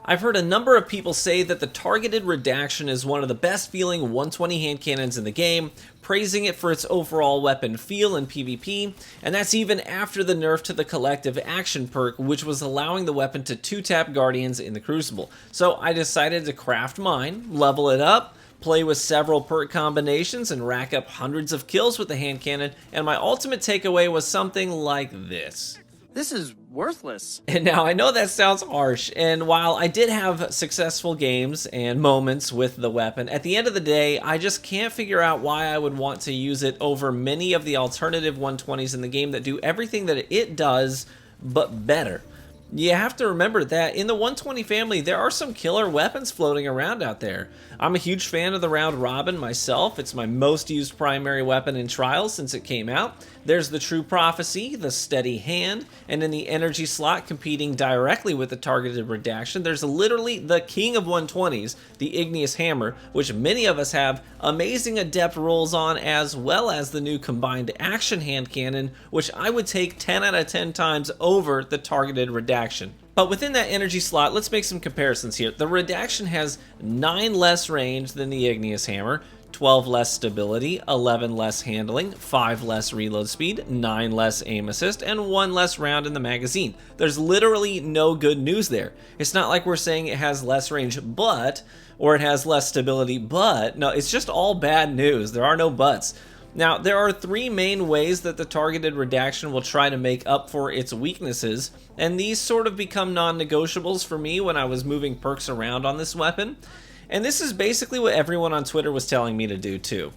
I've heard a number of people say that the Targeted Redaction is one of the best feeling 120 hand cannons in the game, praising it for its overall weapon feel in PvP, and that's even after the nerf to the Collective Action perk, which was allowing the weapon to 2-tap Guardians in the Crucible. So I decided to craft mine, level it up, play with several perk combinations, and rack up hundreds of kills with the hand cannon, and my ultimate takeaway was something like this. This is worthless. And now I know that sounds harsh, and while I did have successful games and moments with the weapon, at the end of the day, I just can't figure out why I would want to use it over many of the alternative 120s in the game that do everything that it does, but better. You have to remember that in the 120 family, there are some killer weapons floating around out there. I'm a huge fan of the round robin myself. It's my most used primary weapon in Trials since it came out. There's the True Prophecy, the Steady Hand, and in the energy slot competing directly with the Targeted Redaction, there's literally the king of 120s, the Igneous Hammer, which many of us have amazing adept rolls on, as well as the new combined action hand cannon, which I would take 10 out of 10 times over the Targeted Redaction. But within that energy slot, let's make some comparisons here. The Redaction has 9 less range than the Igneous Hammer, 12 less stability, 11 less handling, 5 less reload speed, 9 less aim assist, and 1 less round in the magazine. There's literally no good news there. It's not like we're saying it has less range, but, or it has less stability, but, no, it's just all bad news. There are no buts. Now, there are 3 main ways that the Targeted Redaction will try to make up for its weaknesses, and these sort of become non-negotiables for me when I was moving perks around on this weapon. And this is basically what everyone on Twitter was telling me to do too.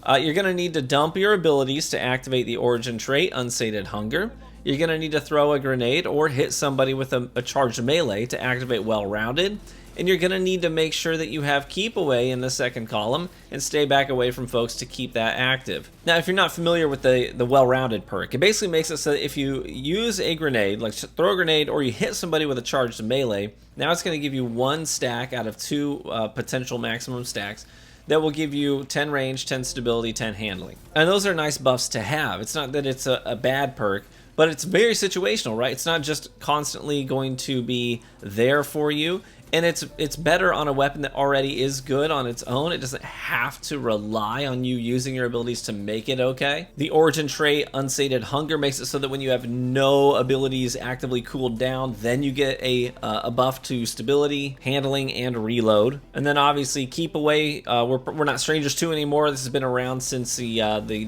You're going to need to dump your abilities to activate the origin trait, Unsated Hunger. You're going to need to throw a grenade or hit somebody with a charged melee to activate Well-Rounded. And you're going to need to make sure that you have Keep Away in the second column and stay back away from folks to keep that active. Now, if you're not familiar with the Well-Rounded perk, it basically makes it so that if you use a grenade, like throw a grenade or you hit somebody with a charged melee, now it's going to give you 1 stack out of 2 potential maximum stacks that will give you 10 range, 10 stability, 10 handling. And those are nice buffs to have. It's not that it's a bad perk, but it's very situational, right? It's not just constantly going to be there for you. And it's better on a weapon that already is good on its own. It doesn't have to rely on you using your abilities to make it okay. The origin trait, Unsated Hunger, makes it so that when you have no abilities actively cooled down, then you get a buff to stability, handling, and reload. And then obviously Keep Away, we're not strangers to anymore. This has been around since the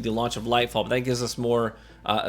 launch of Lightfall, but that gives us more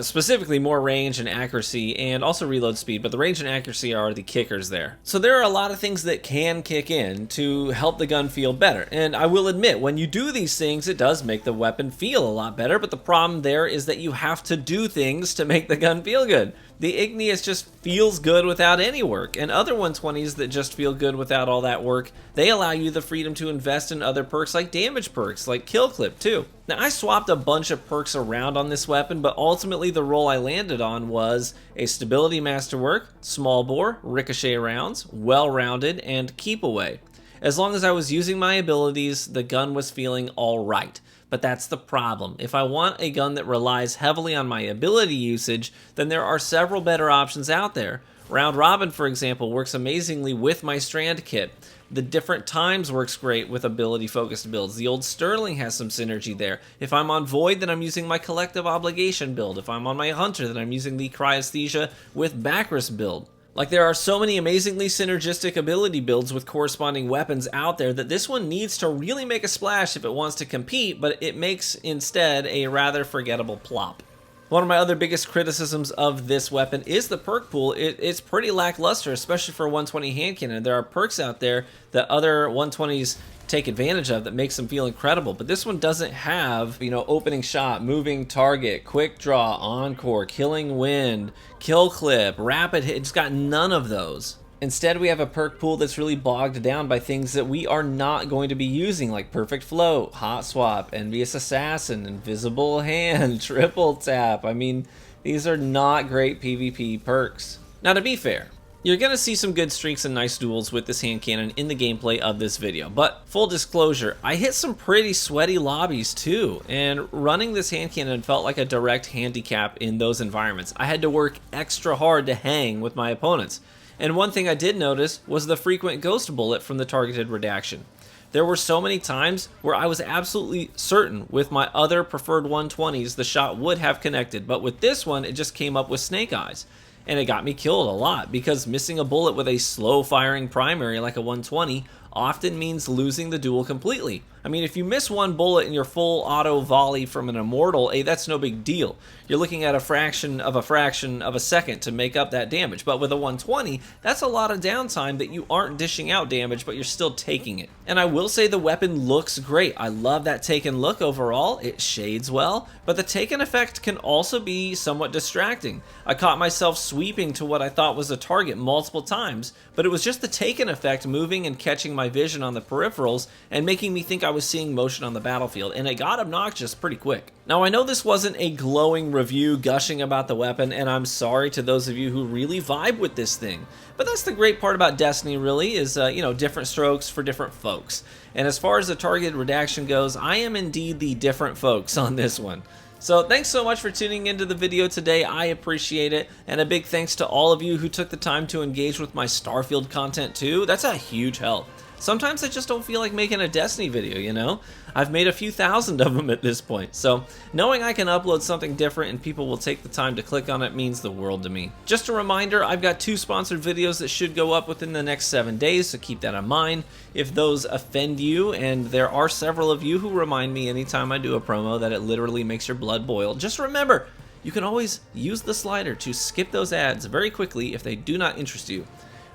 specifically more range and accuracy, and also reload speed, but the range and accuracy are the kickers there. So there are a lot of things that can kick in to help the gun feel better, and I will admit, when you do these things, it does make the weapon feel a lot better, but the problem there is that you have to do things to make the gun feel good. The Igneous just feels good without any work, and other 120s that just feel good without all that work, they allow you the freedom to invest in other perks like damage perks, like Kill Clip too. Now, I swapped a bunch of perks around on this weapon, but ultimately the roll I landed on was a Stability Masterwork, Small Bore, Ricochet Rounds, Well-Rounded, and Keep Away. As long as I was using my abilities, the gun was feeling alright. But that's the problem. If I want a gun that relies heavily on my ability usage, then there are several better options out there. Round Robin, for example, works amazingly with my Strand kit. The Different Times works great with ability-focused builds. The old Sterling has some synergy there. If I'm on Void, then I'm using my Collective Obligation build. If I'm on my Hunter, then I'm using the Cryesthesia with Bacchus build. Like, there are so many amazingly synergistic ability builds with corresponding weapons out there that this one needs to really make a splash if it wants to compete, but it makes instead a rather forgettable plop. One of my other biggest criticisms of this weapon is the perk pool. It's pretty lackluster, especially for a 120 hand cannon. There are perks out there that other 120s take advantage of that makes them feel incredible, but this one doesn't have, opening shot, moving target, quick draw, encore, killing wind, kill clip, rapid hit. It's got none of those. Instead, we have a perk pool that's really bogged down by things that we are not going to be using, like Perfect Float, Hot Swap, Envious Assassin, Invisible Hand, Triple Tap. I mean, these are not great PvP perks. Now, to be fair, you're going to see some good streaks and nice duels with this hand cannon in the gameplay of this video, but full disclosure, I hit some pretty sweaty lobbies too, and running this hand cannon felt like a direct handicap in those environments. I had to work extra hard to hang with my opponents. And one thing I did notice was the frequent ghost bullet from the targeted redaction. There were so many times where I was absolutely certain with my other preferred 120s the shot would have connected, but with this one it just came up with snake eyes. And it got me killed a lot because missing a bullet with a slow firing primary like a 120 often means losing the duel completely. I mean, if you miss one bullet in your full auto volley from an immortal, hey, that's no big deal. You're looking at a fraction of a second to make up that damage. But with a 120, that's a lot of downtime that you aren't dishing out damage, but you're still taking it. And I will say the weapon looks great. I love that taken look overall. It shades well, but the taken effect can also be somewhat distracting. I caught myself sweeping to what I thought was a target multiple times, but it was just the taken effect moving and catching my vision on the peripherals and making me think I was seeing motion on the battlefield, and it got obnoxious pretty quick. Now, I know this wasn't a glowing review gushing about the weapon, and I'm sorry to those of you who really vibe with this thing, but that's the great part about Destiny really is, different strokes for different folks. And as far as the targeted redaction goes, I am indeed the different folks on this one. So thanks so much for tuning into the video today. I appreciate it. And a big thanks to all of you who took the time to engage with my Starfield content too. That's a huge help. Sometimes I just don't feel like making a Destiny video, you know? I've made a few thousand of them at this point, so knowing I can upload something different and people will take the time to click on it means the world to me. Just a reminder, I've got 2 sponsored videos that should go up within the next 7 days, so keep that in mind. If those offend you, and there are several of you who remind me anytime I do a promo that it literally makes your blood boil, just remember, you can always use the slider to skip those ads very quickly if they do not interest you.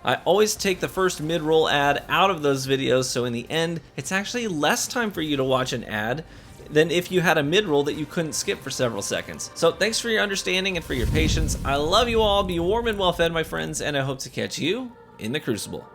I always take the first mid-roll ad out of those videos, so in the end, it's actually less time for you to watch an ad than if you had a mid-roll that you couldn't skip for several seconds. So thanks for your understanding and for your patience. I love you all, be warm and well fed, my friends, and I hope to catch you in the Crucible.